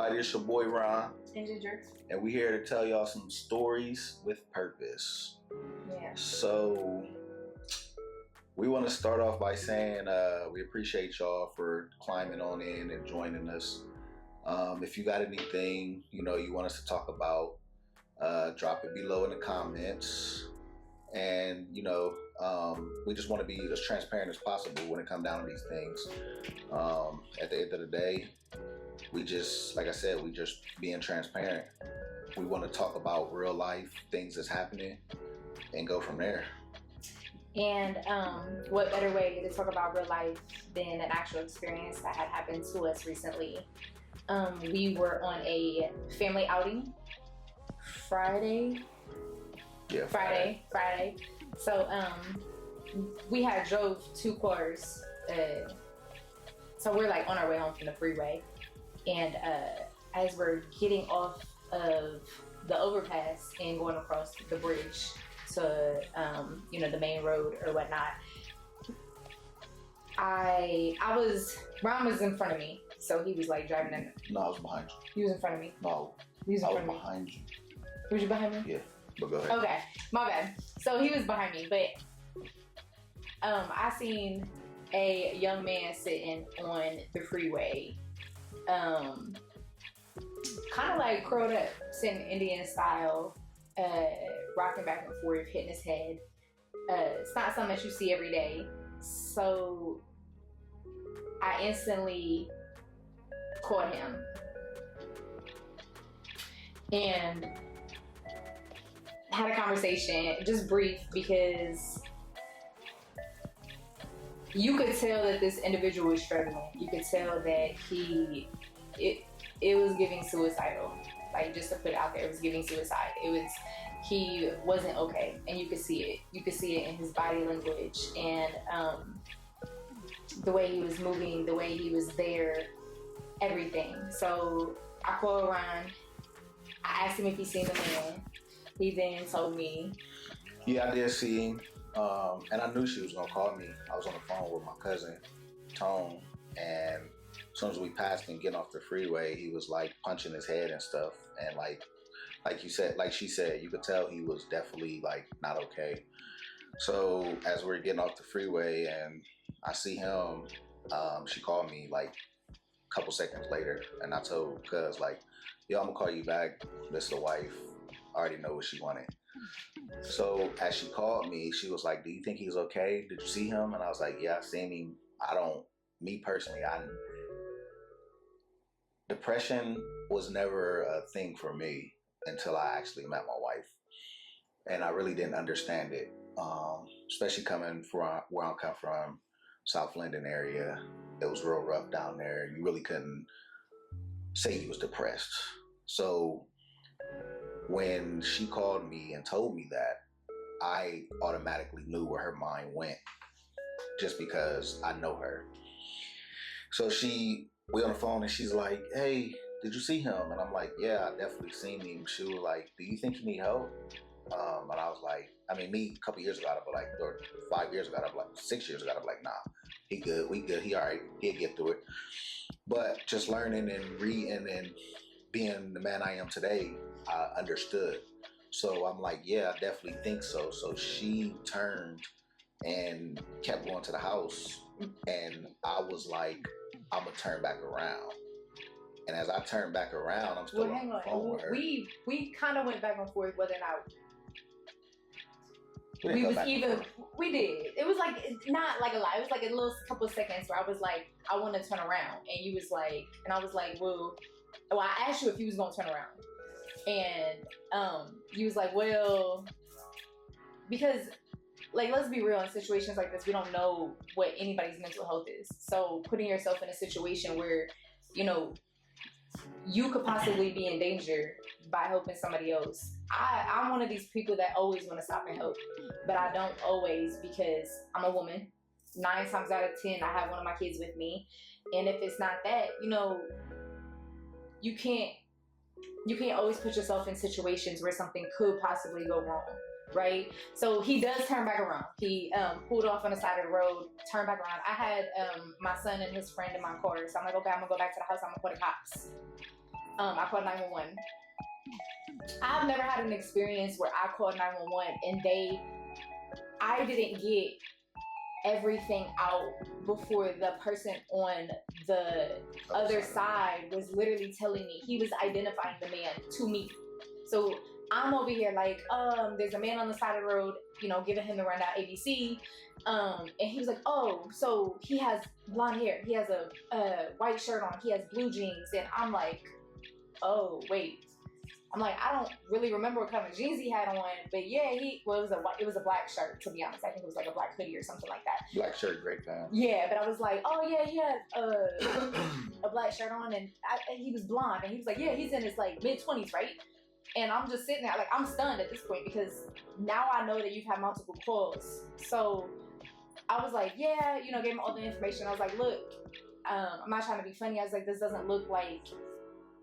everybody, it's your boy Ron. And Ginger. And we're here to tell y'all some stories with purpose. Yeah. So we want to start off by saying we appreciate y'all for climbing on in and joining us. If you got anything, you want us to talk about, drop it below in the comments. And, we just want to be as transparent as possible when it comes down to these things. At the end of the day, we just being transparent. We want to talk about real life things that's happening and go from there. And what better way to talk about real life than an actual experience that had happened to us recently. We were on a family outing Friday. Yeah, Friday. So we had drove 2 cars. So we're like on our way home from the freeway. And as we're getting off of the overpass and going across the bridge to the main road or whatnot, Ron was in front of me, so he was like driving in. No, I was behind you. He was in front of me. No, he was in front of me. Behind you. Was you behind me? Yeah, but go ahead. Okay, my bad. So he was behind me, but I seen a young man sitting on the freeway, kind of like curled up, sitting Indian style, rocking back and forth, hitting his head. It's not something that you see every day. So I instantly caught him and had a conversation, just brief, because you could tell that this individual was struggling. You could tell that it was giving suicidal. Like, just to put it out there, it was giving suicide. He wasn't okay, and you could see it. You could see it in his body language and the way he was moving, the way he was there, everything. So I called Ron. I asked him if he seen the man. He then told me. Yeah, I did see him, and I knew she was gonna call me. I was on the phone with my cousin, Tone, and as soon as we passed him getting off the freeway, he was like punching his head and stuff, and like she said, you could tell he was definitely like not okay. So as we're getting off the freeway and I see him, she called me like a couple seconds later, and I told cuz like, yo, I'm gonna call you back. This is the wife. I already know what she wanted. So as she called me, she was like, do you think he's okay? Did you see him? And I was like, yeah, I seen him. Me personally, depression was never a thing for me until I actually met my wife. And I really didn't understand it, especially coming from where I come from, South Linden area. It was real rough down there. You really couldn't say you was depressed. So when she called me and told me that, I automatically knew where her mind went, just because I know her. So we on the phone and she's like, hey, did you see him? And I'm like, yeah, I definitely seen him. She was like, do you think you need help? And I was like, me a couple years ago, I'd be like, or 5 years ago, I'd be like, 6 years ago, I'd be like, nah, he good, we good, he all right, he'll get through it. But just learning and reading and being the man I am today, I understood. So I'm like, yeah, I definitely think so. So she turned and kept going to the house, and I was like, I'm gonna turn back around. And as I turned back around, I'm still on the phone with her. We kind of went back and forth whether or not we did. It was like, not like a lot. It was like a little couple of seconds where I was like, I want to turn around, and you was like, and I was like, well, I asked you if you was gonna turn around, and you was like, well, because, like, let's be real, in situations like this, we don't know what anybody's mental health is. So putting yourself in a situation where, you could possibly be in danger by helping somebody else. I'm one of these people that always want to stop and help, but I don't always, because I'm a woman. 9 times out of 10, I have one of my kids with me. And if it's not that, you can't always put yourself in situations where something could possibly go wrong, right? So he does turn back around. He pulled off on the side of the road, turned back around. I had my son and his friend in my car, so I'm like, okay, I'm gonna go back to the house, I'm gonna call the cops. I called 911. I've never had an experience where I called 911 and I didn't get everything out before the person on the other side was literally telling me. He was identifying the man to me. So I'm over here like, there's a man on the side of the road, giving him the rundown ABC. And he was like, oh, so he has blonde hair. He has a white shirt on. He has blue jeans. And I'm like, oh, wait. I'm like, I don't really remember what kind of jeans he had on, but yeah, it was a black shirt, to be honest. I think it was like a black hoodie or something like that. Black shirt, gray pants. Yeah, but I was like, oh yeah, he had a black shirt on, and he was blonde, and he was like, yeah, he's in his like mid-20s, right? And I'm just sitting there, like, I'm stunned at this point because now I know that you've had multiple calls. So I was like, yeah, gave him all the information. I was like, look, I'm not trying to be funny. I was like, this doesn't look like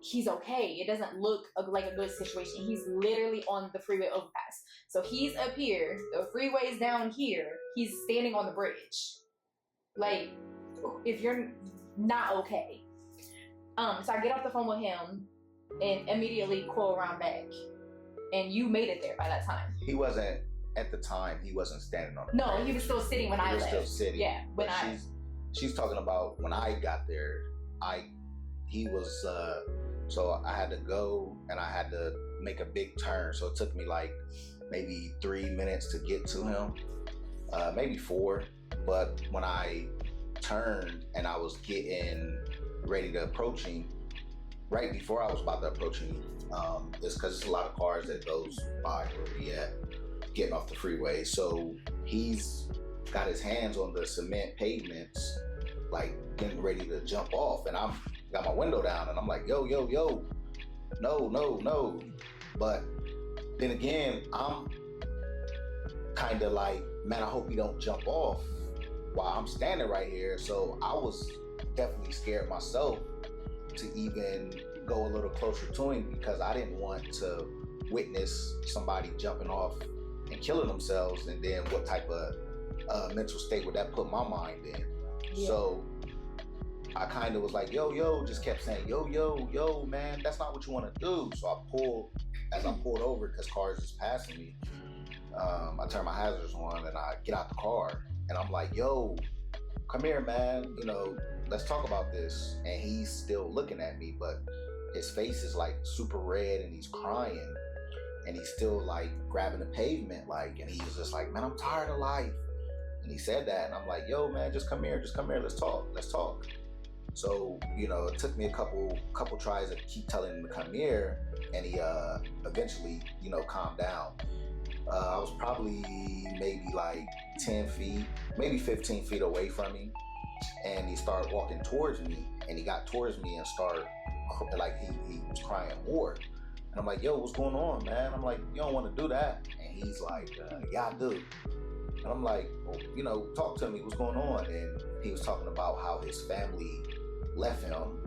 he's okay. It doesn't look like a good situation. He's literally on the freeway overpass. So he's up here, the freeway's down here, he's standing on the bridge. Like, if you're not okay. So I get off the phone with him and immediately call around back. And you made it there by that time. He wasn't, at the time, he wasn't standing on the No, bridge. he was still sitting when I left. He was still sitting. Yeah, She's talking about when I got there, he was, so I had to go and I had to make a big turn. So it took me like maybe 3 minutes to get to him, maybe 4. But when I turned and I was getting ready to approach him, right before I was about to approach him, it's because there's a lot of cars that goes by where we at, getting off the freeway. So he's got his hands on the cement pavements, like getting ready to jump off. And I'm got my window down and I'm like, yo, no. But then again, I'm kind of like, man, I hope he don't jump off while I'm standing right here. So I was definitely scared myself to even go a little closer to him because I didn't want to witness somebody jumping off and killing themselves, and then what type of mental state would that put my mind in? Yeah. So I kind of was like, yo, just kept saying, yo, man, that's not what you want to do. So as I pulled over, because cars is passing me, I turn my hazards on and I get out the car and I'm like, yo, come here, man, let's talk about this. And he's still looking at me, but his face is like super red and he's crying and he's still like grabbing the pavement, like, and he was just like, man, I'm tired of life. And he said that and I'm like, yo, man, just come here, let's talk. So, it took me a couple tries to keep telling him to come here, and he eventually, calmed down. I was probably maybe like 10 feet, maybe 15 feet away from him, and he started walking towards me, and he got towards me and started, like, he was crying more. And I'm like, yo, what's going on, man? I'm like, you don't want to do that. And he's like, yeah, I do. And I'm like, well, talk to me, what's going on? And he was talking about how his family left him,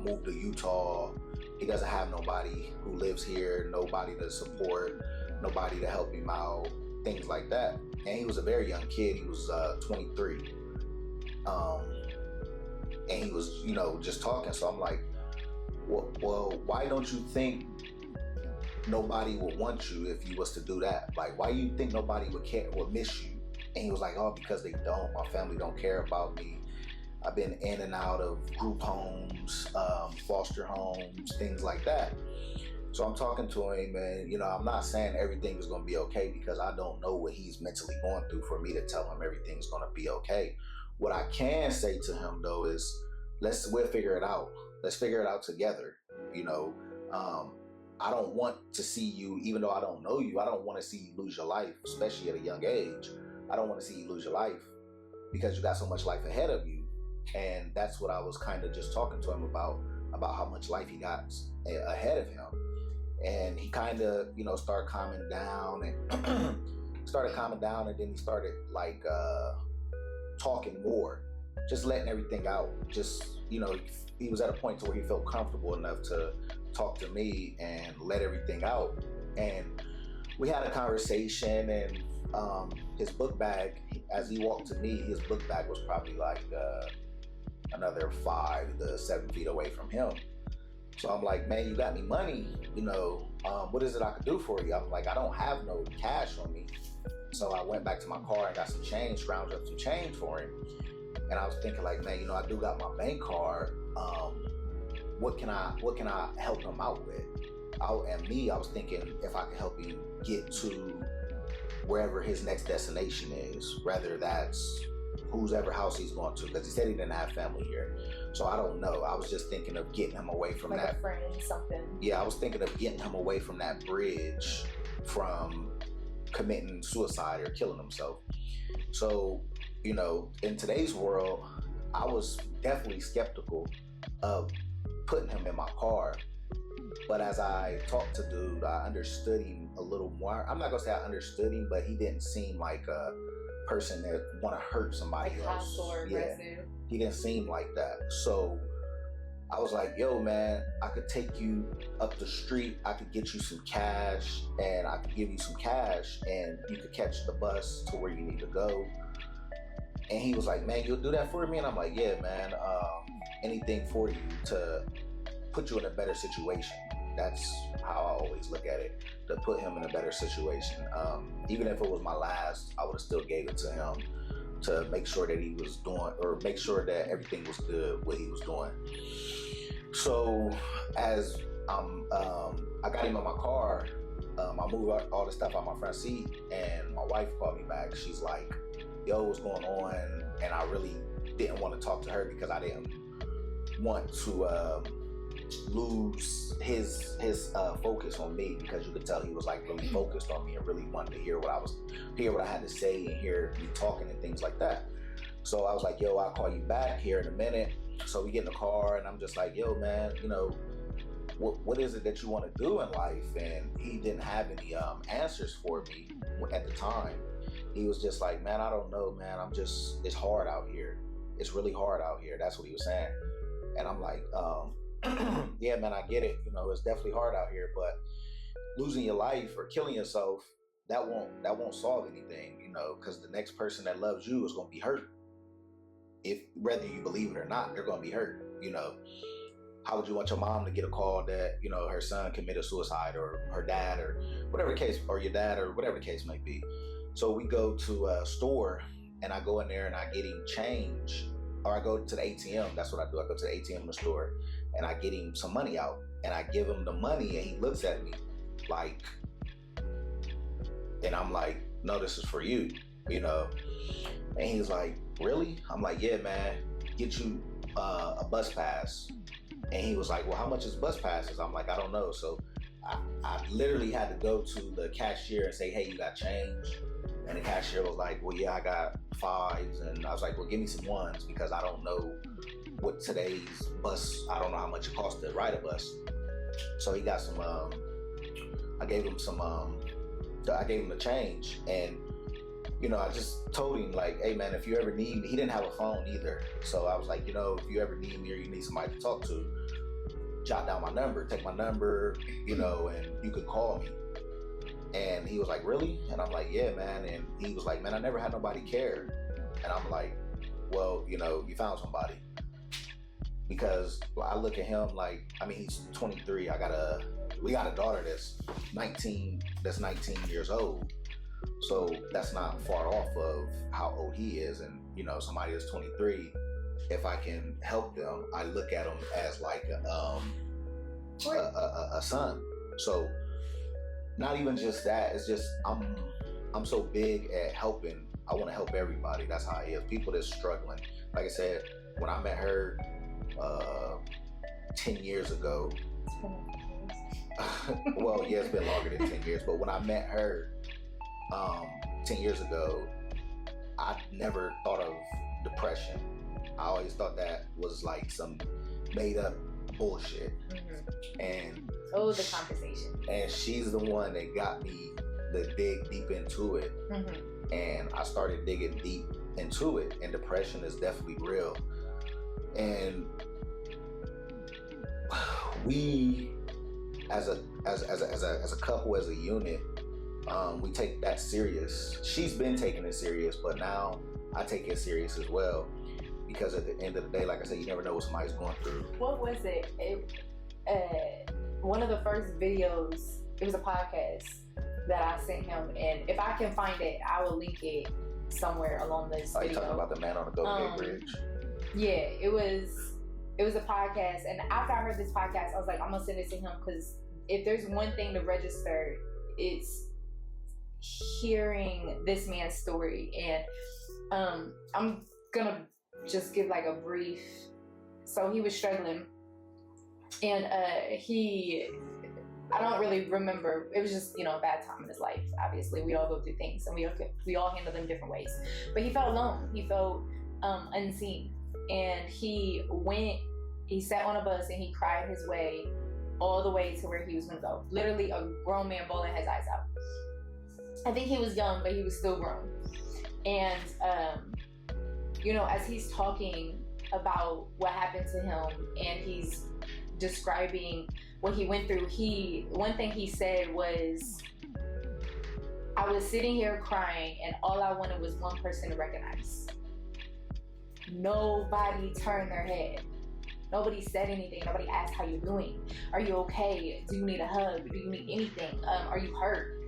moved to Utah. He doesn't have nobody who lives here, nobody to support, nobody to help him out, things like that. And he was a very young kid. He was 23. And he was, just talking. So I'm like, well, why don't you think nobody would want you if you was to do that? Like, why do you think nobody would miss you? And he was like, oh, because they don't. My family don't care about me. I've been in and out of group homes, foster homes, things like that. So I'm talking to him, and I'm not saying everything is going to be okay because I don't know what he's mentally going through for me to tell him everything's going to be okay. What I can say to him though is, we'll figure it out. Let's figure it out together. I don't want to see you, even though I don't know you, I don't want to see you lose your life, especially at a young age. I don't want to see you lose your life because you got so much life ahead of you. And that's what I was kind of just talking to him about how much life he got ahead of him. And he kind of, started calming down and and then he started like talking more, just letting everything out. Just, he was at a point to where he felt comfortable enough to talk to me and let everything out. And we had a conversation, and his book bag, as he walked to me, his book bag was probably like another 5 to 7 feet away from him. So I'm like, man, you got any money? What is it I could do for you? I'm like, I don't have no cash on me. So I went back to my car and got some change, scrounged up some change for him. And I was thinking like, man, I do got my bank card. What can I help him out with? I was thinking if I could help him get to wherever his next destination is, whether that's whose ever house he's going to, because he said he didn't have family here. So I don't know. I was just thinking of getting him away from like that. A friend, something. Yeah, I was thinking of getting him away from that bridge from committing suicide or killing himself. So, in today's world, I was definitely skeptical of putting him in my car. But as I talked to dude, I understood him a little more. I'm not gonna say I understood him, but he didn't seem like a person that want to hurt somebody like else. Hostile or aggressive. He didn't seem like that. So I was like, yo, man, I could take you up the street. I could get you some cash, and I could give you some cash, and you could catch the bus to where you need to go. And he was like, man, you'll do that for me? And I'm like, yeah, man, anything for you to put you in a better situation. That's how I always look at it, to put him in a better situation. Even if it was my last, I would have still gave it to him to make sure that he was doing, or make sure that everything was good, what he was doing. So as I got him in my car, I moved all the stuff out my front seat, and my wife called me back. She's like, yo, what's going on? And I really didn't want to talk to her because I didn't want to lose his focus on me, because you could tell he was like really focused on me and really wanted to hear what I had to say and hear me talking and things like that. So I was like, yo, I'll call you back here in a minute. So we get in the car, and I'm just like, yo, man, what is it that you want to do in life? And he didn't have any answers for me at the time. He was just like, man, I don't know, man. It's hard out here. It's really hard out here. That's what he was saying. And I'm like, yeah, man, I get it. It's definitely hard out here, but losing your life or killing yourself, that won't solve anything, because the next person that loves you is going to be hurt. If whether you believe it or not, they're going to be hurt. How would you want your mom to get a call that, her son committed suicide, or her dad, or whatever the case, or your dad, or whatever the case may be? So we go to a store, and I go in there and I get him change, or I go to the ATM. That's what I do. I go to the ATM in the store, and I get him some money out, and I give him the money, and he looks at me like, and I'm like, no, this is for you, and he's like, really? I'm like, yeah, man, get you a bus pass. And he was like, well, how much is bus passes? I'm like, I don't know. So I literally had to go to the cashier and say, hey, you got change? And the cashier was like, well, yeah, I got 5s. And I was like, well, give me some 1s, because I don't know what today's bus, I don't know how much it costs to ride a bus. So he got some, I gave him the change. And, I just told him like, hey man, if you ever need me, he didn't have a phone either. So I was like, if you ever need me or you need somebody to talk to, jot down my number, take my number, and you could call me. And he was like, really? And I'm like, yeah, man. And he was like, man, I never had nobody care. And I'm like, well, you found somebody. Because I look at him like, he's 23. We got a daughter that's 19 years old. So that's not far off of how old he is. And, somebody that's 23, if I can help them, I look at them as like a son. So not even just that, it's just I'm so big at helping. I want to help everybody. That's how I is. People that's struggling. Like I said, when I met her 10 years ago, well, yeah, it's been longer than 10 years, but when I met her 10 years ago, I never thought of depression. I always thought that was like some made up bullshit. Mm-hmm. And the compensation. And she's the one that got me to dig deep into it. Mm-hmm. And I started digging deep into it, and depression is definitely real. And we, as a couple, as a unit, we take that serious. She's been taking it serious, but now I take it serious as well, because at the end of the day, like I said, you never know what somebody's going through. What was it? one of the first videos, it was a podcast that I sent him, and if I can find it, I will link it somewhere along this video. You talking about the man on the Golden Gate Bridge? Yeah, it was a podcast, and after I heard this podcast, I was like, I'm gonna send it to him, because if there's one thing to register, it's hearing this man's story. And I'm gonna just give like a brief. So he was struggling, and I don't really remember. It was just, a bad time in his life. Obviously, we all go through things, and we all handle them different ways. But he felt alone. He felt unseen, and he sat on a bus and he cried his way all the way to where he was gonna go. Literally, a grown man bawling his eyes out. I think he was young, but he was still grown. And as he's talking about what happened to him, and he's describing what he went through, one thing he said was, I was sitting here crying, and all I wanted was one person to recognize. Nobody turned their head. Nobody said anything. Nobody asked how you're doing. Are you okay? Do you need a hug? Do you need anything? Are you hurt?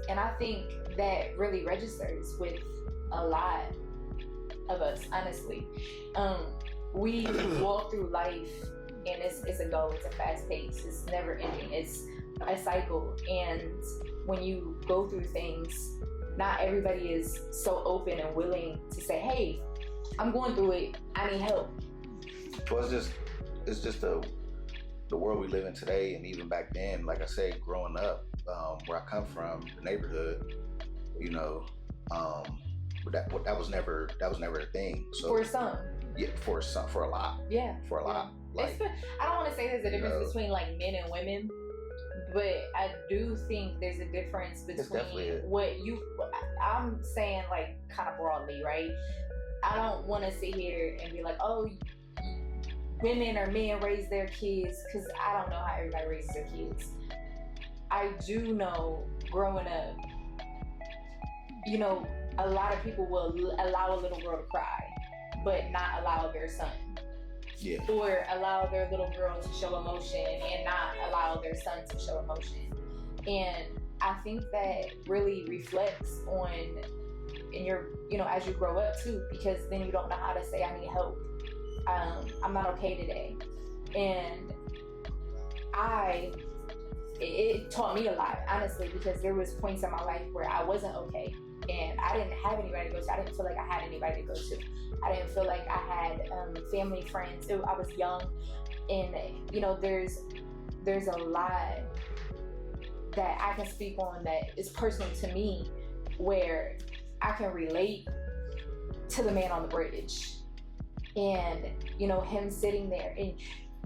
And I think that really registers with a lot of us, honestly. We walk through life, and it's a go. It's a fast pace. It's never ending. It's a cycle. And when you go through things, not everybody is so open and willing to say, hey, I'm going through it. I need help. Well, it's just the world we live in today, and even back then, like I said, growing up, where I come from, the neighborhood, that was never a thing. So for some, yeah, for a lot, yeah, for a lot. Like, I don't want to say there's a difference between like men and women, but I do think there's a difference between I'm saying, like, kind of broadly, right? I don't want to sit here and be like, oh, women or men raise their kids, because I don't know how everybody raises their kids. I do know, growing up, a lot of people will allow a little girl to cry, but not allow their son. Yeah. Or allow their little girl to show emotion and not allow their son to show emotion. And I think that really reflects on in your, as you grow up too, because then you don't know how to say, I need help. I'm not okay today. And it taught me a lot, honestly, because there was points in my life where I wasn't okay, and I didn't have anybody to go to. I didn't feel like I had anybody to go to. I didn't feel like I had family, friends. I was young, and there's a lot that I can speak on that is personal to me, where I can relate to the man on the bridge, and him sitting there, and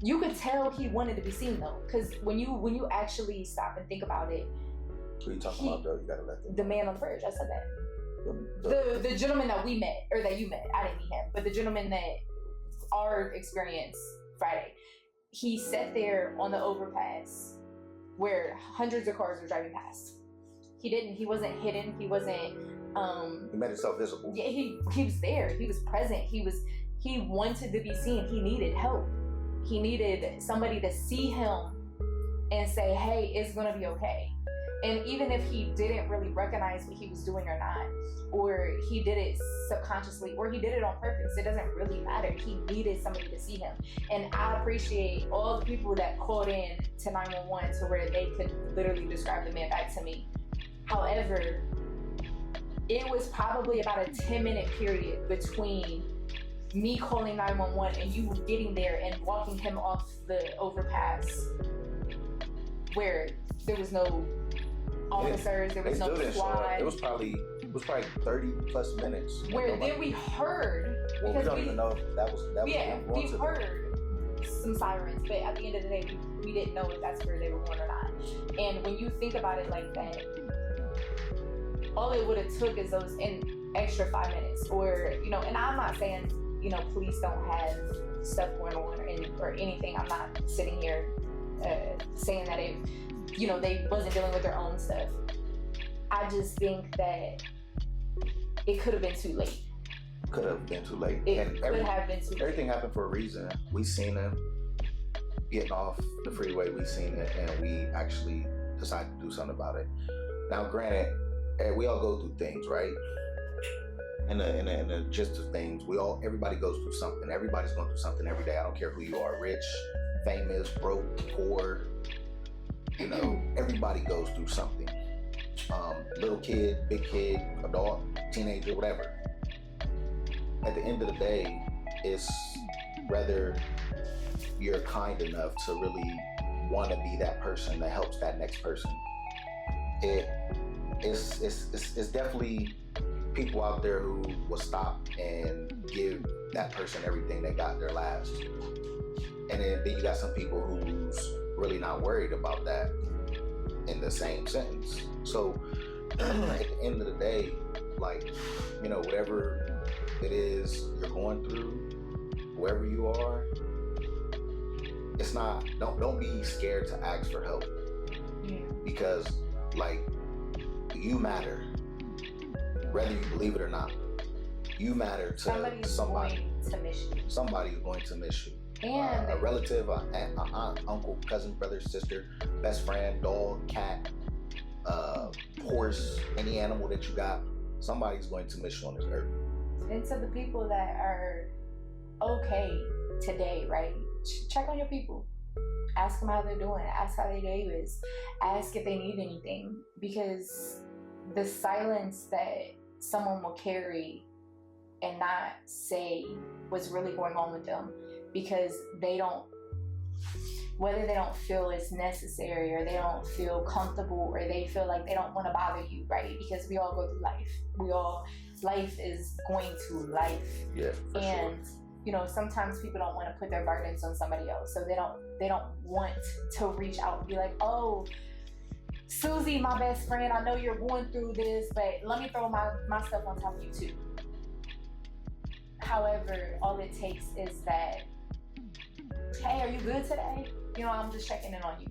you could tell he wanted to be seen, though, because when you actually stop and think about it. Who are you talking about, though? You gotta let them. The man on the bridge. I said that. The gentleman that we met, or that you met. I didn't meet him, but the gentleman that our experience Friday. He sat there on the overpass where hundreds of cars were driving past. He wasn't hidden. He wasn't. He made himself visible. Yeah, he was there. He was present. He wanted to be seen. He needed help. He needed somebody to see him and say, hey, it's gonna be okay. And even if he didn't really recognize what he was doing or not, or he did it subconsciously, or he did it on purpose, it doesn't really matter. He needed somebody to see him. And I appreciate all the people that called in to 911 to where they could literally describe the man back to me. However, it was probably about a 10-minute period between me calling 911 and you getting there and walking him off the overpass, where there was no officers, there was no squad. It was probably 30 plus minutes. Where then we heard, well, we don't even know if that was yeah, we heard some sirens, but at the end of the day, we didn't know if that's where they were going or not. And when you think about it like that, all it would have took is those extra 5 minutes, or and I'm not saying police don't have stuff going on or anything. I'm not sitting here saying that they wasn't dealing with their own stuff. I just think that it could have been too late. Could have been too late. It could have been too late. Everything happened for a reason. We seen him. getting off the freeway, we seen it, and we actually decided to do something about it. Now, granted, we all go through things, right? In the gist of things, everybody goes through something. Everybody's going through something every day. I don't care who you are, rich, famous, broke, poor. You know, everybody goes through something. Little kid, big kid, adult, teenager, whatever. At the end of the day, it's whether you're kind enough to really want to be that person that helps that next person. It's definitely people out there who will stop and give that person everything they got their last. And then you got some people who's really not worried about that in the same sentence. So at the end of the day, like, you know, whatever it is you're going through, wherever you are, it's not, don't be scared to ask for help. Yeah. Because, like, you matter, whether you believe it or not. You matter to somebody. Going to miss you. Somebody's going to miss you. And a relative, an aunt, uncle, cousin, brother, sister, best friend, dog, cat, horse, any animal that you got, somebody's going to miss you on this earth. And to the people that are okay today, right? Check on your people. Ask them how they're doing. Ask how their day is. Ask if they need anything. Because the silence that someone will carry and not say what's really going on with them, because they don't, whether they don't feel it's necessary or they don't feel comfortable or they feel like they don't want to bother you, right? Because we all go through life. Life is going to life. Yeah, for and sure. You know, sometimes people don't want to put their burdens on somebody else, so they don't want to reach out and be like, oh, Susie, my best friend, I know you're going through this, but let me throw my stuff on top of you too. However, all it takes is that, hey, are you good today? You know, I'm just checking in on you.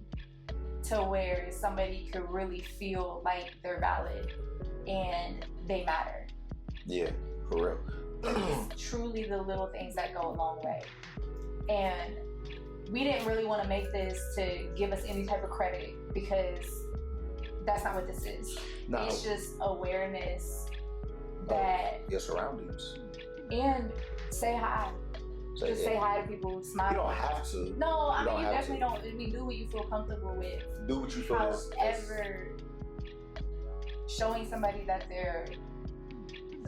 To where somebody could really feel like they're valid and they matter. Yeah, for real. It's truly the little things that go a long way. And we didn't really want to make this to give us any type of credit, because that's not what this is. No. It's just awareness that your surroundings. And say hi. Say hi to people, smile. You don't have to. No, I mean, you definitely don't. I mean, do what you feel comfortable with. Do what you feel. However, showing somebody that they're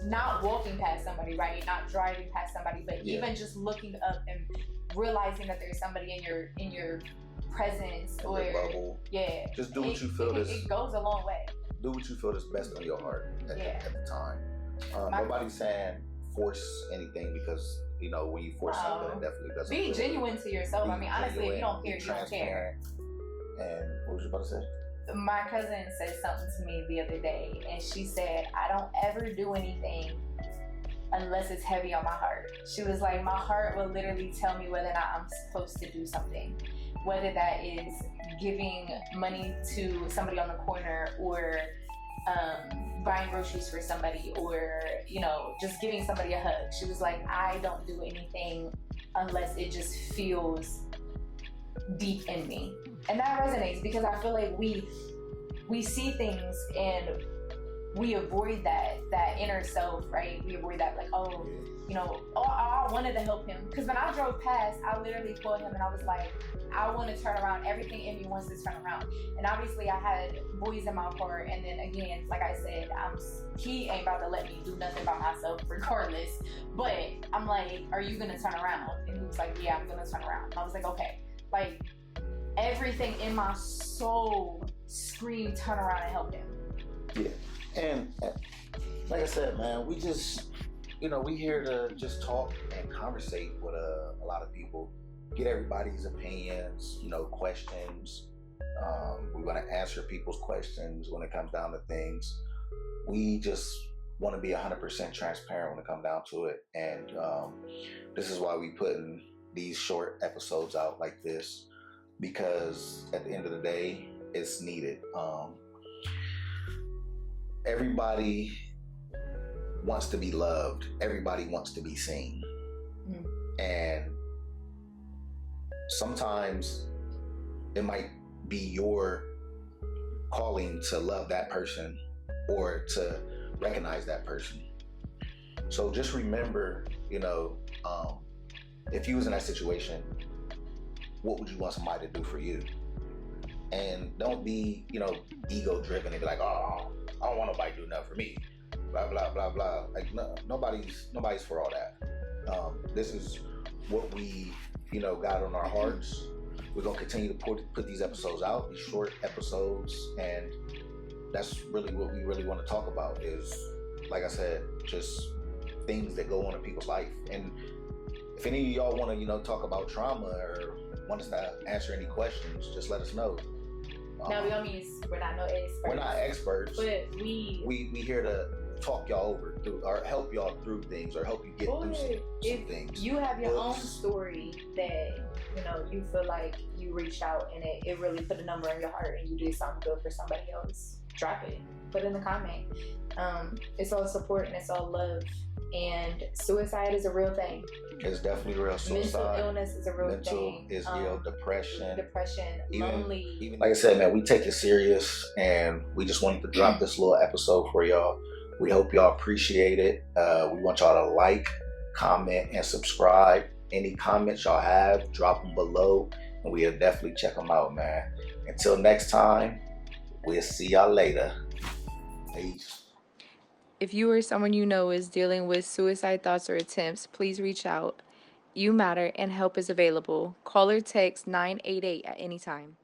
not walking past somebody, right? Not driving past somebody, but even just looking up and realizing that there's somebody in your presence in or your bubble. Yeah. Just do what you feel it goes a long way. Do what you feel is best on your heart at the time. Nobody's saying force anything, because, you know, when you force something, it definitely doesn't. Be genuine to yourself. I mean, honestly, if you don't care, you don't care. And what was you about to say? My cousin said something to me the other day, and she said, I don't ever do anything unless it's heavy on my heart. She was like, my heart will literally tell me whether or not I'm supposed to do something. Whether that is giving money to somebody on the corner, or buying groceries for somebody, or, you know, just giving somebody a hug. She was like, I don't do anything unless it just feels deep in me. And that resonates, because I feel like we see things and we avoid that inner self, right? We avoid that, like, oh, you know, I wanted to help him. Because when I drove past, I literally called him and I was like, I want to turn around. Everything in me wants to turn around. And obviously I had boys in my heart. And then again, like I said, he ain't about to let me do nothing by myself regardless. But I'm like, are you going to turn around? And he was like, yeah, I'm going to turn around. And I was like, okay. Like, everything in my soul screamed, turn around and help him. Yeah. And like I said, man, we just, you know, we here to just talk and conversate with a lot of people, get everybody's opinions, you know, questions. We want to answer people's questions when it comes down to things. We just want to be 100% transparent when it comes down to it. And this is why we putting these short episodes out like this, because at the end of the day, it's needed. Everybody wants to be loved. Everybody wants to be seen. And sometimes it might be your calling to love that person or to recognize that person. So just remember, if you was in that situation, what would you want somebody to do for you? And don't be, ego driven and be like, oh, I don't want nobody to do nothing for me. Blah blah blah blah. Like no, nobody's for all that. This is what we, got on our hearts. We're gonna continue to put these episodes out, these short episodes, and that's really what we really want to talk about. Is, like I said, just things that go on in people's life. And if any of y'all want to, talk about trauma or want us to answer any questions, just let us know. Now, we don't mean we're not no experts. We're not experts, but we here to talk y'all over through, or help y'all through things, or help you get through some things. You have your own story that you feel like you reached out and it really put a number in your heart and you did something good for somebody else, drop it, put it in the comment. It's all support and it's all love. And suicide is a real thing. It's definitely real. Suicide, mental illness is a real thing. Is real. Depression, lonely. Even like I said, man, we take it serious, and we just wanted to drop this little episode for y'all. We hope y'all appreciate it. We want y'all to like, comment, and subscribe. Any comments y'all have, drop them below, and we'll definitely check them out, man. Until next time, we'll see y'all later. Peace. If you or someone you know is dealing with suicide thoughts or attempts, please reach out. You matter and help is available. Call or text 988 at any time.